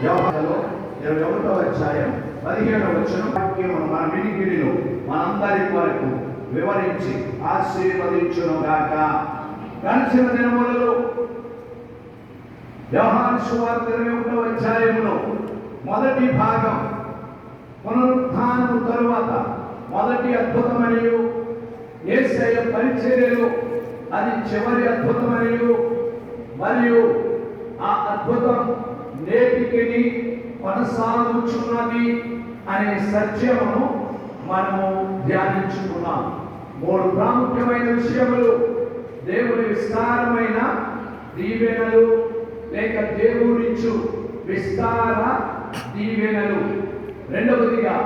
యోహానులో 21వ అధ్యాయం 17వ వచనం మన వినికిడిలో మనందరి వరకు వివరించి ఆశీర్వదించును గాక. గడిచిన దినములలో యోహాను సువార్త 21వ అధ్యాయంలో మొదటి భాగం పునరుత్థానము తరువాత మొదటి అద్భుతమనియు యేసయ్య పరిచర్యలో అది చివరి అద్భుతమనియు మరియు ఆ అద్భుతం నేటికి కొనసాగుచున్నది అనే సత్యమును మనము ధ్యానించుకున్నాం. 3 ప్రాముఖ్యమైన విషయములు: దేవుని విస్తారమైన దీవెనలు లేక దేవుడిచ్చు విస్తార దీవెనలు. రెండవదిగా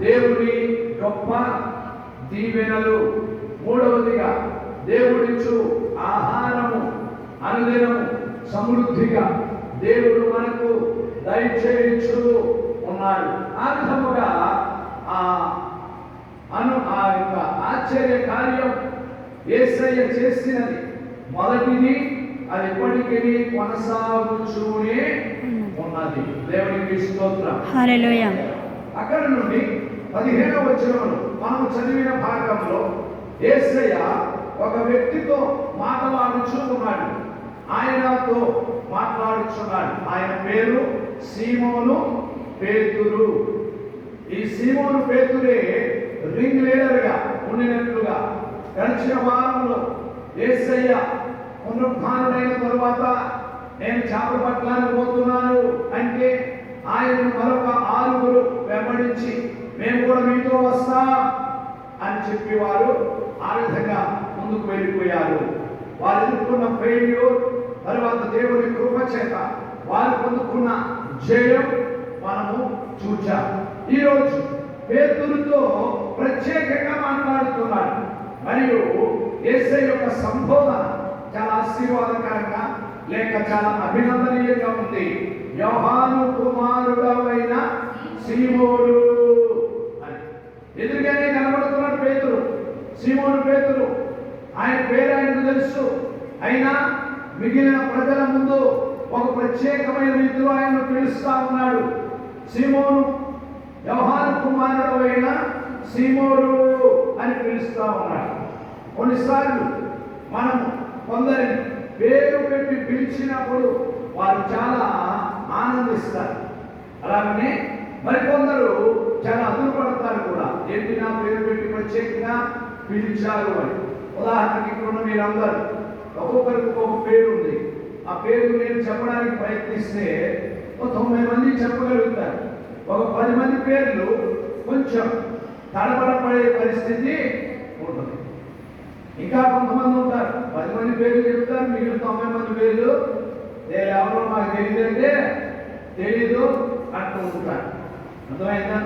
దేవుని గొప్ప దీవెనలు. మూడవదిగా దేవుడిచ్చు ఆహారము అనుదినము సమృద్ధిగా దేవుడు మనకు దయచేయించు ఉన్నాడు. ఆ విధముగా ఆ యొక్క ఆశ్చర్య కార్యం యేసయ్య చేసినది మొదటిది, అది ఎప్పటికీ కొనసాగుతూనే ఉన్నది. దేవునికి స్తోత్రం. హల్లెలూయా. అక్కడ నుండి 15వ వచనంలో మనము చదివిన భాగంలో యేసయ్య ఒక వ్యక్తితో మాట్లాడుచూ ఉన్నాడు. ఆయనతో మాట్లాడుచున్నాడు. ఆయన పేరు సీమోను పేతురు. ఈ సీమోను పేతురే రింగ్ లీడర్గా ఉండినట్లుగా గడిచిన వారంలో యేసయ్య పునరుత్థానుడైన తరువాత నేను చేపలు పట్టడానికి పోతున్నాను అంటే ఆయన మరొక 6 వెంబడించి మేము కూడా మీతో వస్తాం అని చెప్పి వారు ఆ విధంగా ముందుకు వెళ్ళిపోయారు. వారు ఎదుర్కొన్న ఫెయిల్యూర్ తర్వాత దేవుని కృప చేత వారు పొందుకున్న జయం మనము చూచాం. ఈరోజు పేతురుతో ప్రత్యేకంగా మాట్లాడుతున్నాడు. మరియు యేసయ్య యొక్క సంబోధన చాలా ఆశీర్వాదకరంగా లేక చాలా అభినందనీయంగా ఉంది. యోహాను కుమారుడవైన సీమోను అని ఎదురుగానే కనబడుతున్నాడు పేతురు. సీమోను పేతురు, ఆయన పేరు ఆయనకు తెలుసు. అయినా మిగిలిన ప్రజల ముందు ఒక ప్రత్యేకమైన రీతిలో ఆయన పిలుస్తా ఉన్నాడు. సీమోను, యోహాను కుమారుడవైన సీమోను అని పిలుస్తా ఉన్నాడు. కొన్నిసార్లు మనం కొందరిని పేరు పెట్టి పిలిచినప్పుడు వారు చాలా ఆనందిస్తారు. అలాగనే మరికొందరు చాలా అదురుపడతారు కూడా. ఏంటి నా పేరు పెట్టి ప్రత్యేకంగా పిలిచారు అని. ఉదాహరణకి ఇక్కడ మీరందరూ ఒక్కొక్కరికి ఒక్కొక్క పేరు ఉంది. ఆ పేరు నేను చెప్పడానికి ప్రయత్నిస్తే 90 మంది చెప్పగలుగుతారు. ఒక 10 మంది పేర్లు కొంచెం తడబడపడే పరిస్థితి ఉంటుంది. ఇంకా కొంతమంది ఉంటారు 10 మంది పేర్లు చెప్తారు, మిగిలిన 90 మంది పేర్లు ఎవరో మాకు తెలియదంటే తెలీదు అంటూ ఉంటారు. అర్థమైందా?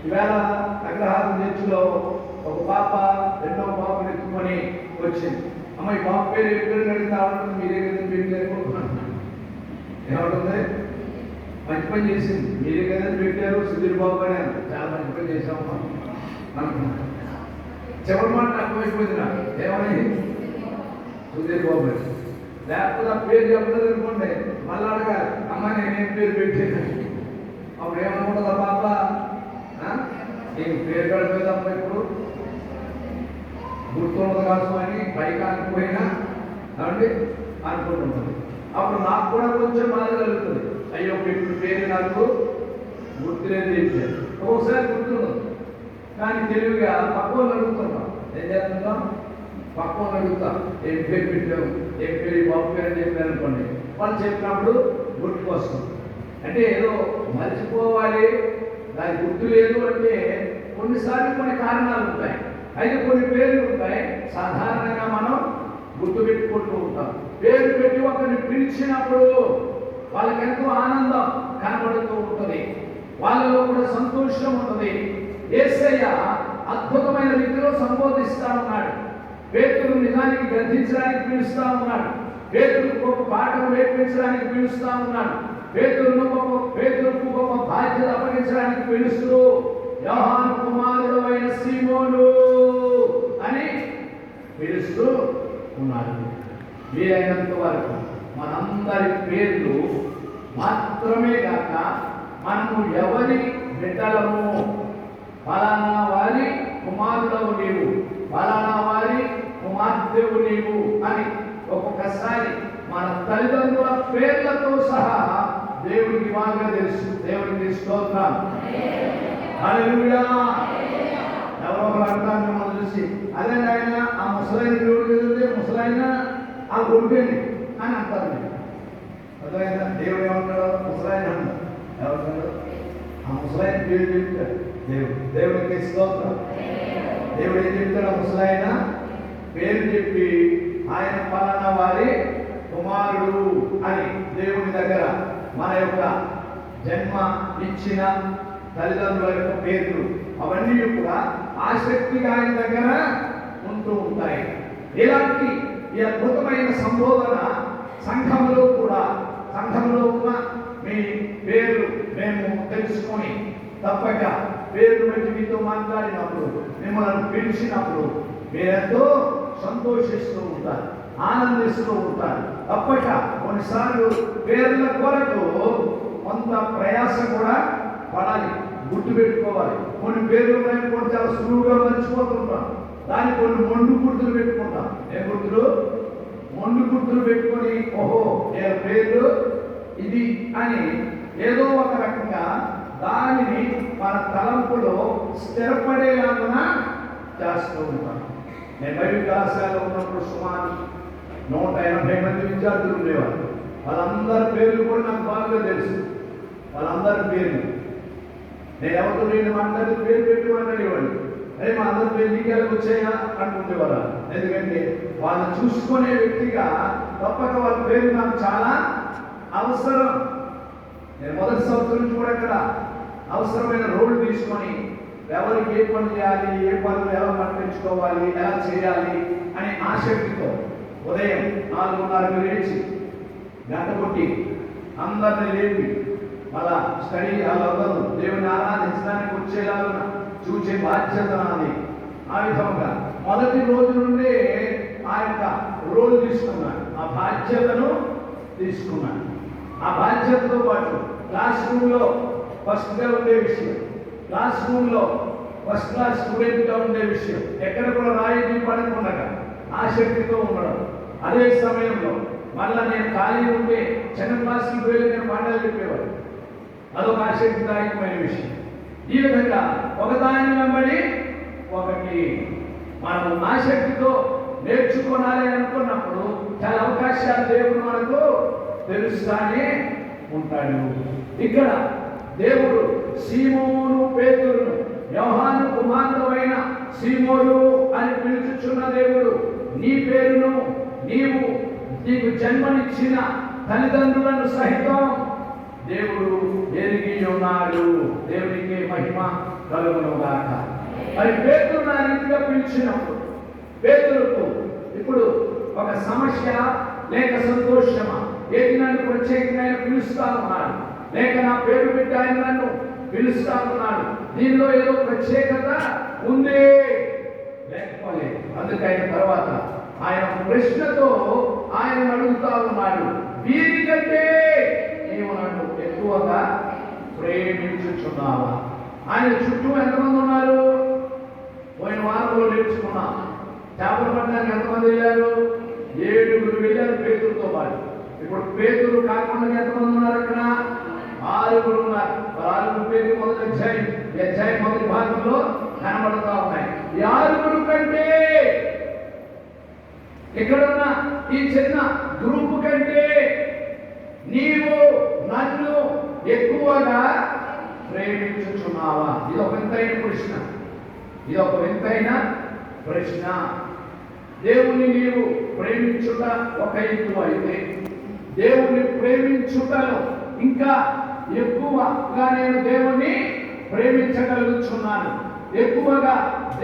ఈవేళ అగ్రహారం చర్చిలో ఒక పాప 2వ పాపను ఎత్తుకొని వచ్చింది. అమ్మ ఈ పాప పేరు ఎప్పుడు అడిగితే ఆడుతుంది, మీరే కదా పెట్టారు ఏమంటుంది? మంచి పని చేసింది, మీరే కదా పెట్టారు సుధీర్ బాబు అని. చాలా మంచి పని చేసాము అనుకున్నాను. చివరి మాట నాకు అయిపోయింది. నాకు ఏమని సుధీర్ బాబు అని. లేకపోతే ఆ పేరు చెప్పలేదు అనుకోండి, మళ్ళీ అడగాలి అమ్మ నేనేం పేరు పెట్టాను. అప్పుడు ఏమనుకుంటుందా పాప, నేను పేరు పెడతామా ఇప్పుడు గుర్తున్నది కోసం అని పైకి అనుకుపోయినా కాబట్టి అనుకుంటుంటుంది. అప్పుడు నాకు కూడా కొంచెం బాధ కలుగుతుంది. అయ్యో ఇప్పుడు పేరు నాకు గుర్తులేదు చెప్పాను. ఒక్కొక్కసారి గుర్తున్నది కానీ తెలివిగా పక్కన అడుగుతున్నాం. ఏం చేస్తున్నాం? పక్కన అడుగుతాం ఏం పేరు పెట్టావు, ఏం పేరు బాబు పేరు అని చెప్పారు అనుకోండి. వాళ్ళు చెప్పినప్పుడు గుర్తుకొస్తుంది. అంటే ఏదో మర్చిపోవాలి, దానికి గుర్తు లేదు అంటే కొన్నిసార్లు కొన్ని కారణాలు ఉంటాయి. అయితే కొన్ని పేర్లు ఉంటాయి సాధారణంగా మనం గుర్తుపెట్టుకుంటూ ఉంటాం. పేరు పెట్టి ఒకరిని పిలిచినప్పుడు వాళ్ళకి ఎంతో ఆనందం కనబడుతూ ఉంటుంది, వాళ్ళలో కూడా సంతోషం ఉంటుంది. యేసయ్య అద్భుతమైన రీతిలో సంబోధిస్తా ఉన్నాడు. పేతురు నిజానికి గద్దించడానికి పిలుస్తా ఉన్నాడు. పేతురుకు గొప్ప పాఠం నేర్పించడానికి పిలుస్తా ఉన్నాడు. పేతురుకు గొప్ప బాధ్యత అప్పగించడానికి పిలుస్తూ యోహాను కుమారుడైన సీమోను అని పిలుస్తూ ఉన్నాడు. వీలైనంత వరకు మనందరి పేర్లు మాత్రమే కాక మనము ఎవరి బిడ్డలము, ఫలానా వారి కుమారుడవు నీవు, ఫలానా వారి కుమార్తెవు నీవు అని ఒక్కొక్కసారి మన తల్లిదండ్రుల పేర్లతో సహా దేవుడికి బాగా తెలుసు. దేవుడికి స్తోత్రం. హల్లెలూయా. ఎవరో ఒకరు అంటారు మిమ్మల్ని చూసి, అదే ఆయన ఆ ముసలైన దేవుడికి వెళ్తే ముసలైన ఆ కొడుకేంటి అని అంటారు. అర్థమైనా? దేవుడు ఏమంటాడు? ముసలైన అంటాడు. ఎవరు? ఆ ముసలైన పేరు చెప్తాడు దేవుడు. దేవుడికి స్తోత్రం. దేవుడు ఏం చెప్తాడు? ఆ ముసలైన పేరు చెప్పి ఆయన ఫలానా వారి కుమారుడు అని దేవుని దగ్గర మన యొక్క జన్మ ఇచ్చిన తల్లిదండ్రుల యొక్క పేర్లు అవన్నీ కూడా ఆసక్తిగా ఆయన దగ్గర ఉంటూ ఉంటాయి. ఇలాంటి ఈ అద్భుతమైన సంబోధన సంఘంలో ఉన్న మీ పేర్లు మేము తెలుసుకొని తప్పక పేరు బట్టి మీతో మాట్లాడినప్పుడు, మిమ్మల్ని పిలిచినప్పుడు మీరెంతో సంతోషిస్తూ ఉంటారు, ఆనందిస్తూ ఉంటారు. తప్పక కొన్నిసార్లు పేర్ల కొరకు కొంత ప్రయాస కూడా పడాలి, గుర్తు పెట్టుకోవాలి. కొన్ని పేర్లు కొన్ని చాలా సులువుగా మర్చిపోతుంటాం. దానికి కొన్ని మొండు గుర్తులు పెట్టుకుంటాం. ఏ గుర్తులు? మొండు గుర్తులు పెట్టుకొని ఓహో ఏ పేర్లు ఇది అని ఏదో ఒక రకంగా దానిని మన తలంపులో స్థిరపడేలాగా చేస్తూ ఉంటాం. నేను బైబిల్ కళాశాలలో ఉన్నప్పుడు సుమారు 180 మంది విద్యార్థులు ఉండేవారు. వాళ్ళందరి పేర్లు కూడా నాకు బాగా తెలుసు. వాళ్ళందరి పేర్లు నేను ఎవరితో నేను మాట్లాడి పేరు పెట్టి మాట్లాడేవాడు. అదే మా అందరి పేరు నీకెళ్ళకి వచ్చాయా అనుకుంటేవారు. ఎందుకంటే వాళ్ళని చూసుకునే వ్యక్తిగా తప్పక వాళ్ళ పేరు నాకు చాలా అవసరం. నేను మొదటి సంవత్సరం నుంచి కూడా ఇక్కడ అవసరమైన రోడ్లు తీసుకొని ఎవరికి ఏ పని చేయాలి, ఏ పనులు ఎలా పండించుకోవాలి, ఎలా చేయాలి అనే ఆసక్తితో ఉదయం 4:30కి లేచి గంట కొట్టి అందరిని లేపి మళ్ళా స్టడీ వాళ్ళందరూ దేవుని ఆరాధించడానికి వచ్చేలాగా చూసే బాధ్యత నాది. ఆ విధంగా మొదటి రోజు నుండే ఆ యొక్క రోల్ తీసుకున్నాను, ఆ బాధ్యతను తీసుకున్నాను. ఆ బాధ్యతతో పాటు క్లాస్ రూమ్లో ఫస్ట్గా ఉండే విషయం, క్లాస్ రూమ్లో ఫస్ట్ క్లాస్ స్టూడెంట్గా ఉండే విషయం, ఎక్కడ కూడా రాయి పడకుండా ఆసక్తితో ఉండడం. అదే సమయంలో మళ్ళీ నేను ఖాళీ ఉంటే చిన్న క్లాస్కి వెళ్ళి నేను పాఠాలు చెప్పేవాడు. అదొక ఆసక్తిదాయకమైన విషయం. ఈ విధంగా ఒకదాని వెంబడి ఒకటి మనం ఆసక్తితో నేర్చుకోవాలి అనుకున్నప్పుడు చాలా అవకాశాలు దేవుడు మనకు తెలుస్తానే ఉంటాడు. ఇక్కడ దేవుడు సీమోను పేతురును, యోహాను కుమారుడైన సీమోను అని పిలుచుచున్న దేవుడు నీ పేరును నీకు జన్మనిచ్చిన తల్లిదండ్రులను సహితం దేవుడు ఎరిగి ఉన్నాడు. దేవునికి మహిమ కలుగునుగాక. మరి పేతురు నా రీతిగా పిలిచినప్పుడు పేతురుకు ఇప్పుడు ఒక సమస్య లేక సంతోషమా, ఏది నన్ను ప్రత్యేకంగా పిలుస్తా ఉన్నాడు, లేక నా పేరు పెట్టి ఆయన నన్ను పిలుస్తా ఉన్నాడు, దీనిలో ఏదో ప్రత్యేకత ఉంది లేకపోలేదు. అందుకైన తర్వాత ఆయన ప్రశ్నతో ఆయన అడుగుతా ఉన్నాడు, వీరికంటే నీవు నన్ను ఎక్కువగా ప్రేమించుచున్నావా? ఆయన చుట్టూ ఎంతమంది ఉన్నారు? పోయిన వారంలో నేర్చుకున్నాం. చేపలు పట్టడానికి ఎంతమంది వెళ్ళారు? 7 వెళ్ళారు పేతురుతో పాటు. ఇప్పుడు పేతురు కాకుండా ఎంతమంది ఉన్నారు? అక్కడ 6 ఉన్నారు. 6 పేర్లు మొదటి అధ్యాయం మొదటి భాగంలో కనబడుతూ ఉన్నాయి. ఈ 6 కంటే ఇక్కడున్న ఈ చిన్న గ్రూపు కంటే నీవు నన్ను ఎక్కువగా ప్రేమించుచున్నావా? ఇది ఒక వింతైన ప్రశ్న. దేవుని నీవు ప్రేమించుట ఒక ఎత్తు అయితే, దేవుణ్ణి ప్రేమించుటలో ఇంకా ఎక్కువగా నేను దేవుణ్ణి ప్రేమించగలుగుతున్నాను, ఎక్కువగా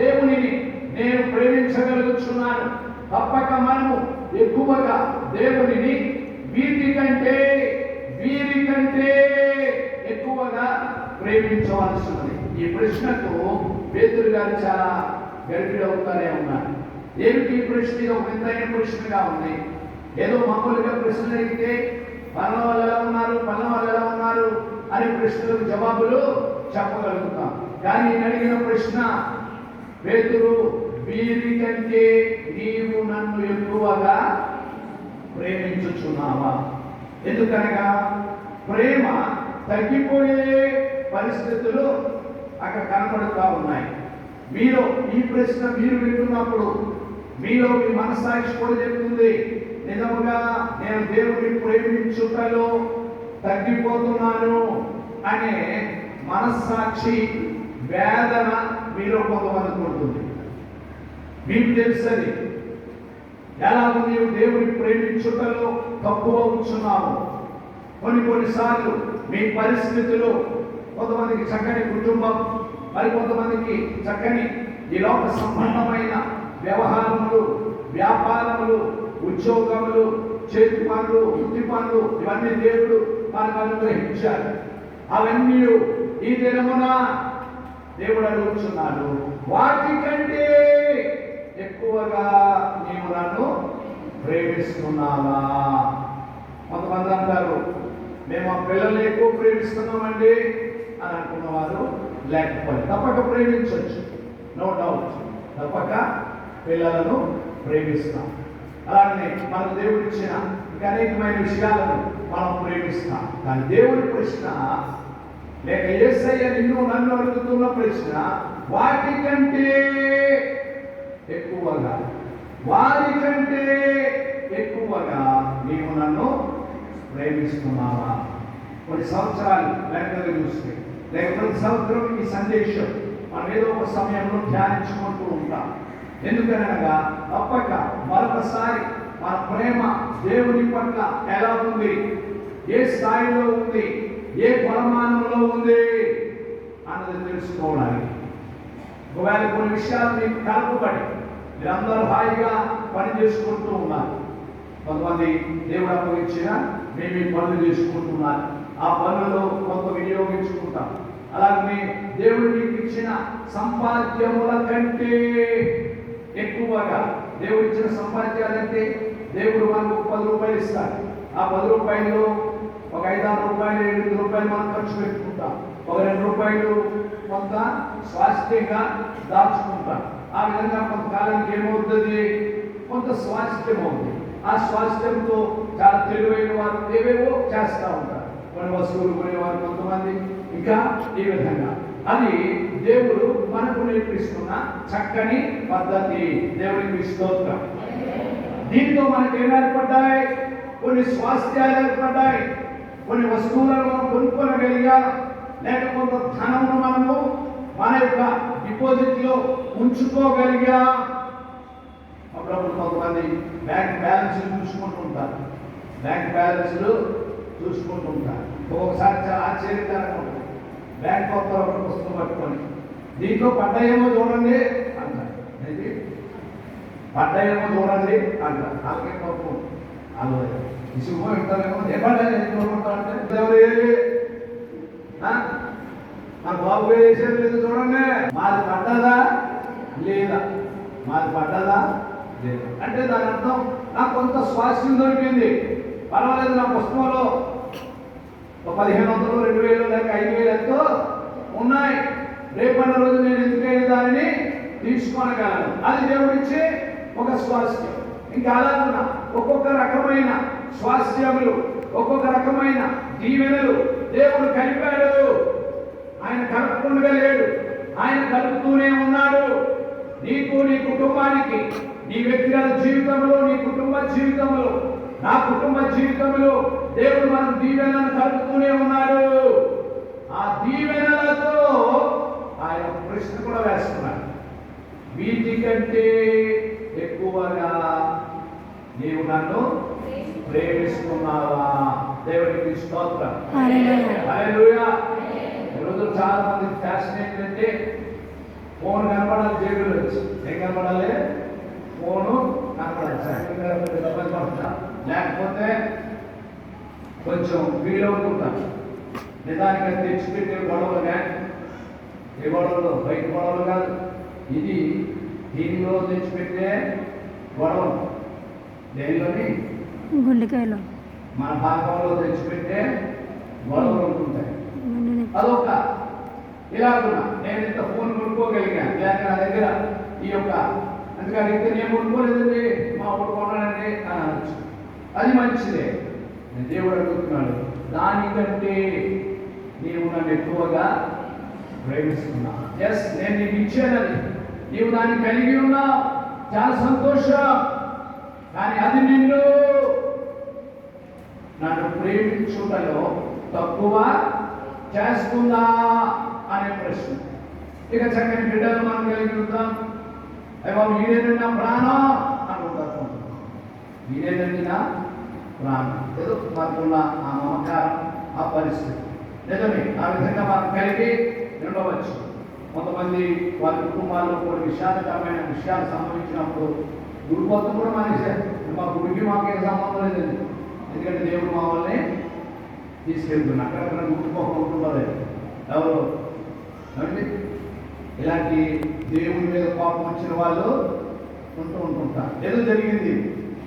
దేవునిని నేను ప్రేమించగలుగుతున్నాను. తప్పక మనము ఎక్కువగా దేవునిని వీరికంటే ఎక్కువగా ప్రేమించవలసి ఉంది. ఈ ప్రశ్నకు పేతురు గారు చాలా గరిపిడవుతానే ఉన్నారు. ఏమిటి ఈ ప్రశ్న? ఒక వింతైన ప్రశ్నగా ఉంది. ఏదో మామూలుగా ప్రశ్న అడిగితే పలానా వాళ్ళు ఎలా ఉన్నారు, పలానా వాళ్ళు ఎలా ఉన్నారు అనే ప్రశ్నలకు జవాబులు చెప్పగలుగుతాం. కానీ నేను అడిగిన ప్రశ్న, పేతురు, వీరికంటే నీవు నన్ను ఎక్కువగా ప్రేమించుచున్నావా? ఎందుకనగా ప్రేమ తగ్గిపోయే పరిస్థితులు అక్కడ కనపడుతూ ఉన్నాయి. మీలో ఈ ప్రశ్న మీరు వింటున్నప్పుడు మీలో మీ మనస్సాక్షి కూడా చెప్తుంది, నిజముగా నేను దేవుడిని ప్రేమించుటలో తగ్గిపోతున్నాను అనే మనస్సాక్షి వేదన మీలో కొంతమందికి ఉంటుంది. మీకు తెలుసది ఎలాగో నీవు దేవుడిని ప్రేమించుటలో తక్కువ ఉంచున్నాము. కొన్నిసార్లు మీ పరిస్థితులు, కొంతమందికి చక్కని కుటుంబం, మరి కొంతమందికి చక్కని ఈ లోక సంబంధమైన వ్యవహారములు, వ్యాపారములు, ఉద్యోగములు, చేతి పనులు, వృత్తి పనులు, ఇవన్నీ దేవుడు మనకు అనుగ్రహించారు. అవన్నీ ఈ దినమున దేవుడు అడుగుతున్నాడు, వాటికంటే ఎక్కువగా నీవు నన్ను ప్రేమిస్తున్నావా? కొంతమంది అంటారు, మేము ఆ పిల్లల్ని ఎక్కువ ప్రేమిస్తున్నామండి అని అనుకున్నవారు లేకపోతే తప్పక ప్రేమించవచ్చు, నో డౌట్, తప్పక పిల్లలను ప్రేమిస్తాం. అలాగే మనకు దేవుడు ఇచ్చిన ఇంకా అనేకమైన విషయాలను మనం ప్రేమిస్తాం. కానీ దేవుడి ప్రశ్న, లేక యేసయ్య నిన్ను నన్ను అడుగుతున్న ప్రశ్న, వాటికంటే ఎక్కువగా, వారికంటే ఎక్కువగా నీవు నన్ను ప్రేమిస్తున్నావా? కొన్ని సంవత్సరాలు వెనకగా చూస్తే, లేక ప్రతి సంవత్సరం ఈ సందేశం మనం ఏదో ఒక సమయంలో ధ్యానించుకుంటూ ఉంటాం. ఎందుకనగా తప్పక మరొకసారి మన ప్రేమ దేవుని పట్ల ఎలా ఉంది, ఏ స్థాయిలో ఉంది, ఏ కొలమానంలో ఉంది అన్నది తెలుసుకోవడానికి. ఒకవేళ కొన్ని విషయాలు మీకు కలపబడి మీరందరూ హాయిగా పని చేసుకుంటూ ఉన్నారు. కొంతమంది దేవుడు అప్పగించిన మేము పనులు చేసుకుంటున్నారు. ఆ పనులలో కొంత వినియోగించుకుంటాం. అలాగే దేవుడు మీకు ఇచ్చిన సంపాద్యముల కంటే ఎక్కువగా, దేవుడు ఇచ్చిన సంపాద్యాలంటే దేవుడు మనకు 10 రూపాయలు ఇస్తాడు. ఆ 10 రూపాయలు ఒక 5-6 రూపాయలు 8 రూపాయలు మనం ఖర్చు పెట్టుకుంటాం. ఒక 2 రూపాయలు కొంత స్వాస్థ్యంగా దాచుకుంటాం. ఆ విధంగా కొంతకాలానికి ఏమవుతుంది, కొంత స్వాస్థ్యం అవుతుంది. ఆ స్వాస్థ్యంతో చాలా తెలివైన వారు ఏవేవో చేస్తూ ఉంటారు. కొన్ని వస్తువులు కొనేవారు కొంతమంది, ఇంకా ఈ విధంగా అది దేవుడు మనకు నేర్పిస్తున్న చక్కని పద్ధతి. దేవుడికి స్తోత్రం. దీంతో మనకు ఏం ఏర్పడ్డాయి, కొన్ని స్వాస్థ్యాలు ఏర్పడ్డాయి, కొన్ని వస్తువులను మనం కొనుక్కోగలిగా, లేక కొంత ధనమును మనము మన యొక్క డిపాజిట్ లో ఉంచుకోగలిగా. అప్పుడప్పుడు కొంతమంది బ్యాంక్ బ్యాలెన్స్లు చూసుకుంటూ ఉంటారు, బ్యాంక్ బ్యాలెన్స్లు చూసుకుంటూ ఉంటారు. ఒక్కొక్కసారి చాలా ఆశ్చర్యకరంగా ఉంటుంది. బ్యాంక్ కొత్త ఒక పుస్తకం పట్టుకొని దీంట్లో పడ్డాయేమో చూడండి అంటారు, ఏంటి పడ్డాయేమో చూడండి అంటారు. అలాగే కోపం వాళ్ళు ఇసుకుపోయి ఉంటారేమో, ఏమన్నా అంటే ఎవరు మన బాబు వేసేది లేదు చూడండి, మాది పడ్డదా లేదా, మాది పడ్డదా లేదా అంటే దాని అర్థం నాకు కొంత స్వాస్థ్యం దొరికింది, పర్వాలేదు, నా పుస్తకంలో 1500, 2000 లేక 5000 ఎంతో ఉన్నాయి, రేపన్న రోజు నేను ఎందుకైనా దానిని తీసుకోనగలను. అది దేవుడిచ్చే ఒక స్వాస్థ్యం. ఇంకా అలాగున్నా ఒక్కొక్క రకమైన స్వాస్థ్యములు, ఒక్కొక్క రకమైన దీవెనలు దేవుడు కలిపాడు. ఆయన కలుపుకుండా లేడు, ఆయన కలుపుతూనే ఉన్నాడు. నీకు, నీ కుటుంబానికి, నీ వ్యక్తిగత జీవితంలో, నీ కుటుంబ జీవితంలో, నా కుటుంబ జీవితంలో దేవుడు మన దీవెనలను కలుపుతూనే ఉన్నాడు. ఆ దీవెనలతో ఆయన ప్రశ్న కూడా వేస్తున్నాడు, వీటికంటే ఎక్కువగా నీవు నన్ను ప్రేమిస్తున్నావా? దేవుడికి స్తోత్రం. హల్లెలూయా. ఈరోజు చాలా మంది ఫ్యాషన్ ఏంటంటే ఫోన్ కనపడాలి, జేబులో వచ్చి ఏం కనపడాలి, ఫోను కనపడాలి, లేకపోతే కొంచెం ఫీల్ అవుతుంటారు. నిజానికి తెచ్చిపెట్టే గొడవలు కానీ ఏ గొడవలు, బయట గొడవలు కాదు, ఇది దీనిలో తెచ్చిపెట్టే గొడవలు. దేనిలోని, మన భాగంలో తెచ్చిపెట్టే గొడవలు ఉంటుంటాయి. అదొక ఇలాగున్నా నేను ఇంత ఫోన్ కొనుక్కోగలిగాను, లేక నా దగ్గర ఈ యొక్క అందుకని ఇంత నేను కొనుక్కోలేదండి మా ఊరు కొనాలండి అని అనొచ్చు. అది మంచిదే. దేవుడు అడుగుతున్నాడు, దానికంటే నీవు నన్ను ఎక్కువగా ప్రేమిస్తున్నా. ఎస్, నేను నీకు ఇచ్చానని నీవు దాన్ని కలిగి ఉన్నావు, చాలా సంతోషం. కానీ అది నిన్ను నన్ను ప్రేమించుటలో తక్కువ చేస్తుందా అనే ప్రశ్న. ఇక చక్కని బిడ్డలు మనం కలిగి ఉంటాం. అయ్యో ఈడేనండి నా ప్రాణం అనుకుంటారు. ఈడేనండి నా ప్రాణం, ఏదో మనకున్న ఆ మమకారం, ఆ పరిస్థితి నిజమే. ఆ విధంగా మనం కలిగి ఉండవచ్చు. కొంతమంది వారి కుటుంబాల్లో కొన్ని విషాదకరమైన విషయాలు సంభవించినప్పుడు గుడిపోతం కూడా మానేశారు. మా గుడికి మాకేం సంబంధం లేదండి, ఎందుకంటే దేవుడు మామల్ని తీసుకెళ్తున్నారు. అక్కడ గుడిపోక ఉంటున్నారు ఎవరు అంటే ఇలాంటి దేవుని మీద కోపం వచ్చిన వాళ్ళు ఉంటుంటారు. ఏదో జరిగింది,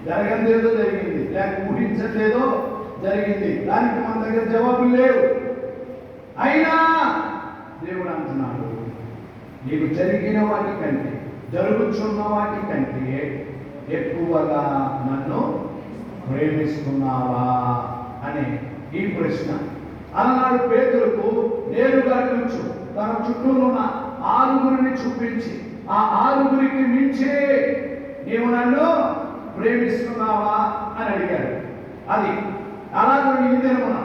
జరగంది ఏదో జరిగింది, లేక ఊహించట్లేదో జరిగింది, దానికి మన దగ్గర జవాబులు లేవు. అయినా దేవుడు అంటున్నాడు, నీకు జరిగిన వాటి కంటే, జరుగుతున్న వాటి కంటే ఎక్కువగా నన్ను ప్రేమిస్తున్నావా అనే ఈ ప్రశ్న. అలనాడు పేతురుకు నేరుగా నుంచు తన చుట్టూ ఉన్న 6 చూపించి, ఆ 6 మించి నీవు నన్ను ప్రేమిస్తున్నావా అని అడిగాడు. అది అలాగే ఈ దినమున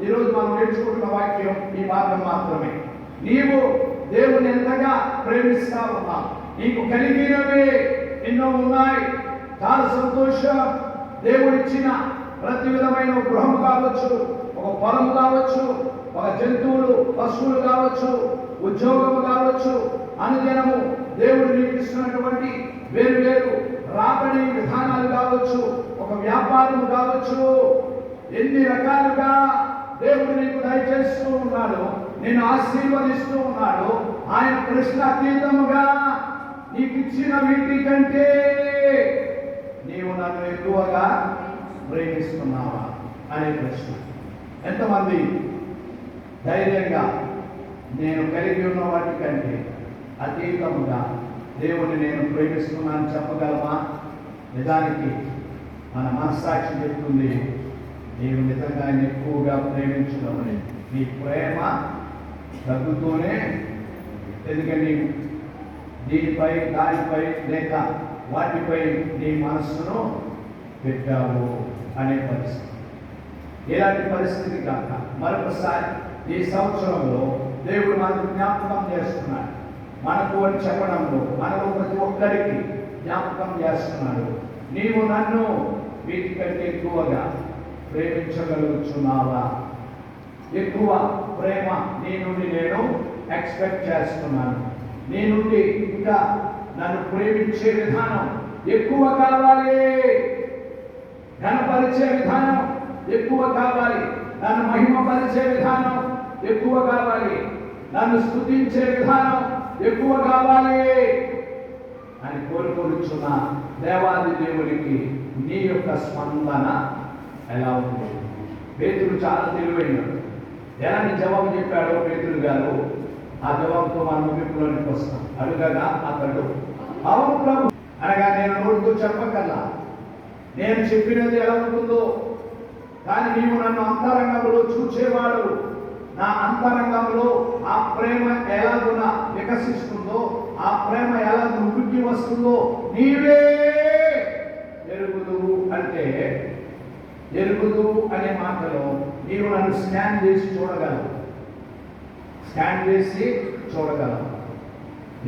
ఈరోజు మనం నేర్చుకుంటున్న వాక్యం ఈ భాగం మాత్రమే. నీవు దేవుని ఎంతగా ప్రేమిస్తా ఉన్నావు, నీకు కలిగినవి ఎన్నో ఉన్నాయి, చాలా సంతోషం. దేవుడిచ్చిన ప్రతి విధమైన గృహం కావచ్చు, ఒక పొలం కావచ్చు, ఒక జంతువులు పశువులు కావచ్చు, ఉద్యోగము కావచ్చు, అనుదినము దేవుడు నీకు ఇస్తున్నటువంటి వేరు వేరు రాబడి విధానాలు కావచ్చు, ఒక వ్యాపారం కావచ్చు, ఎన్ని రకాలుగా దేవుడు నీకు దయచేస్తూ ఉన్నాడు, నేను ఆశీర్వదిస్తూ ఉన్నాడు. ఆయన ప్రశ్న అతీతముగా నీకు ఇచ్చిన వీటి కంటే నీవు నన్ను ఎక్కువగా ప్రేమిస్తున్నావా అనే ప్రశ్న. ఎంతమంది ధైర్యంగా నేను కలిగి ఉన్న వాటి కంటే అతీతముగా దేవుని నేను ప్రేమిస్తున్నాను చెప్పగలమా? నిజానికి మన మనస్సాక్షి చెప్తుంది, నీవు నిజంగా ఆయన ఎక్కువగా ప్రేమించడం నీ ప్రేమ తగ్గుతూనే, ఎందుకని దీనిపై దానిపై లేక వాటిపై నీ మనస్సును పెట్టావు అనే పరిస్థితి. ఇలాంటి పరిస్థితి కాక మరొకసారి ఈ సంవత్సరంలో దేవుడు మనకు జ్ఞాపకం చేస్తున్నాడు. మనకు అని చెప్పడంలో మనకు ప్రతి ఒక్కరికి జ్ఞాపకం చేస్తున్నాడు. నీవు నన్ను వీటికంటే ఎక్కువగా ప్రేమించగలుగుతున్నావా? ఎక్కువ ప్రేమ నీ నుండి నేను ఎక్స్పెక్ట్ చేస్తున్నాను. నీ నుండి ఇంకా నన్ను ప్రేమించే విధానం ఎక్కువ కావాలి, ఘనపరిచే విధానం ఎక్కువ కావాలి, నన్ను మహిమపరిచే విధానం ఎక్కువ కావాలి, నన్ను స్తుతించే విధానం ఎక్కువ కావాలి అని కోరుకొనుచున్న దేవాది దేవునికి నీ యొక్క స్పందన ఎలా ఉంది? పేతురు చాలా తెలివైనడు. ఎలాంటి జవాబు చెప్పాడో పేతురు గారు, ఆ జవాబుతో మన ముగింపులోనికి వస్తాం. అడుగగా అతడు అవును ప్రభు అనగా, నేను నోటితో చెప్పగల, నేను చెప్పినది ఎలా ఉంటుందో, కానీ నీవు నన్ను అంతరంగంలో చూచేవాడు, నా అంతరంగంలో ఆ ప్రేమ ఎలాగున వికసిస్తుందో, ఆ ప్రేమ ఎలా ఉబ్బికి వస్తుందో నీవే ఎరుగుదువు. అంటే ఎరుగుదు అనే మాటలో నీవు నన్ను స్కాన్ చేసి చూడగలవు, స్కాన్ చేసి చూడగలవు.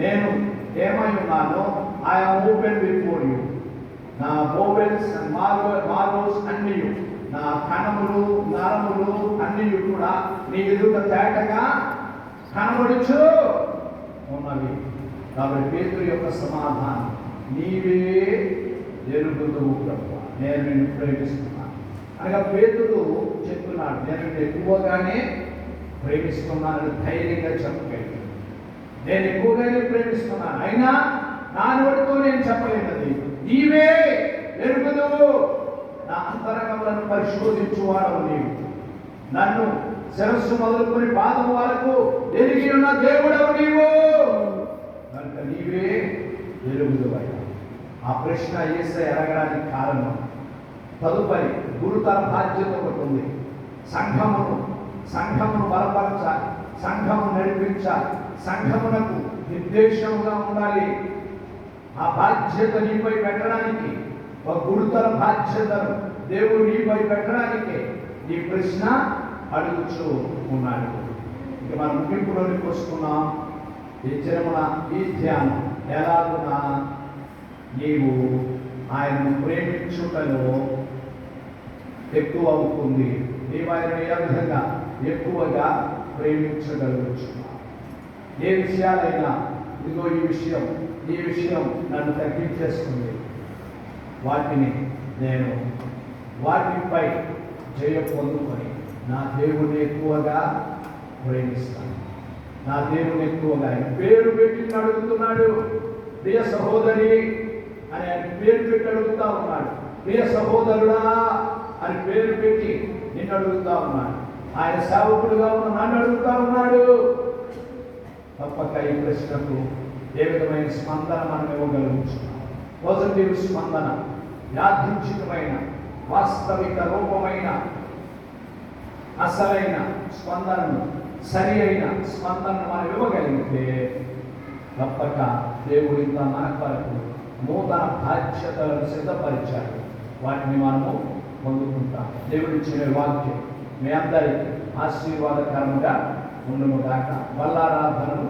నేను ఏమై ఉన్నానో ఐఎమ్ ఓపెన్ బిఫోర్ యూ. నా బోవెల్స్ అండ్ మార్వోస్ అన్నీ, నా కణములు నరములు అన్నీ కూడా నీ ఎదుట తేటగా కనబడుచు ఉన్నవి. కాబట్టి పేతురు యొక్క సమాధానం, నీవే ఎరుగుదువు ప్రభువా, నేను నిన్ను ప్రేమిస్తున్నాను అనగా పేతురు చెప్తున్నాడు, నేను ఎక్కువగానే ప్రేమిస్తున్నాను ధైర్యంగా చెప్పగలిగాను. నేను ఎక్కువగానే ప్రేమిస్తున్నాను, అయినా నా నోటితో నేను చెప్పలేనది నీవే ఎరుగుదువు. నా అంతరంగములను పరిశోధించువాడవు నీవు. నన్ను శిరస్సు మొదలుకొని పాదం వరకు ఎరిగి ఉన్న దేవుడవు నీవు. కనుక నీవే ఎరుగుదువయ్యా. ఆ ప్రశ్న యేసయ్య అడగడానికి కారణం తదుపరి గురుతర బాధ్యత ఒకటి ఉంది. సంఘమును బలపరచాలి, సంఘము నడిపించాలి, సంఘమునకు నిర్దేశంగా ఉండాలి. ఆ బాధ్యత నీపై పెట్టడానికి, ఒక గురుతర బాధ్యతను దేవుడు నీపై పెట్టడానికి ఈ ప్రశ్న అడుగుచూ ఉన్నాడు. ఇక మనం ముగింపులోనికి వస్తున్నాం. ఈ చిరమున ఈ ధ్యానం ఎలాగునా నీవు ఆయనను ప్రేమించుటలో ఎక్కువ అవుతుంది. నీవు ఆయనను ఏ విధంగా ఎక్కువగా ప్రేమించగలుగుతున్నావు. ఏ విషయాలైనా ఇదిగో ఈ విషయం నన్ను తగ్గించేస్తుంది, వాటిపై జయ పొందుకొని నా దేవుని ఎక్కువగా ప్రేమిస్తాను. నా దేవుని ఎక్కువగా ఆయన పేరు పెట్టి అడుగుతున్నాడు. ప్రియ సహోదరి అని ఆయన పేరు పెట్టి అడుగుతా ఉన్నాడు. ప్రియ సహోదరుడా అని పేరు పెట్టి నిన్ను అడుగుతా ఉన్నాడు. ఆయన సేవకుడుగా ఉన్న నన్ను అడుగుతా ఉన్నాడు. తప్పక ఈ ప్రశ్నకు ఏ విధమైన స్పందన మనం ఇవ్వగలుగుతున్నాం? పాజిటివ్ స్పందన, యాదృచ్ఛికమైన వాస్తవిక రూపమైన అసలైన స్పందనను, సరి అయిన స్పందనను మనం ఇవ్వగలిగితే తప్పక దేవుడు ఇంకా మన కొరకు నూతన బాధ్యతలను సిద్ధపరిచాడు. వాటిని మనము పొందుకుంటాం. దేవుడిచ్చిన వాక్యం మీ అందరికీ ఆశీర్వాదకరంగా ఉండును గాక. వల్లారాధనను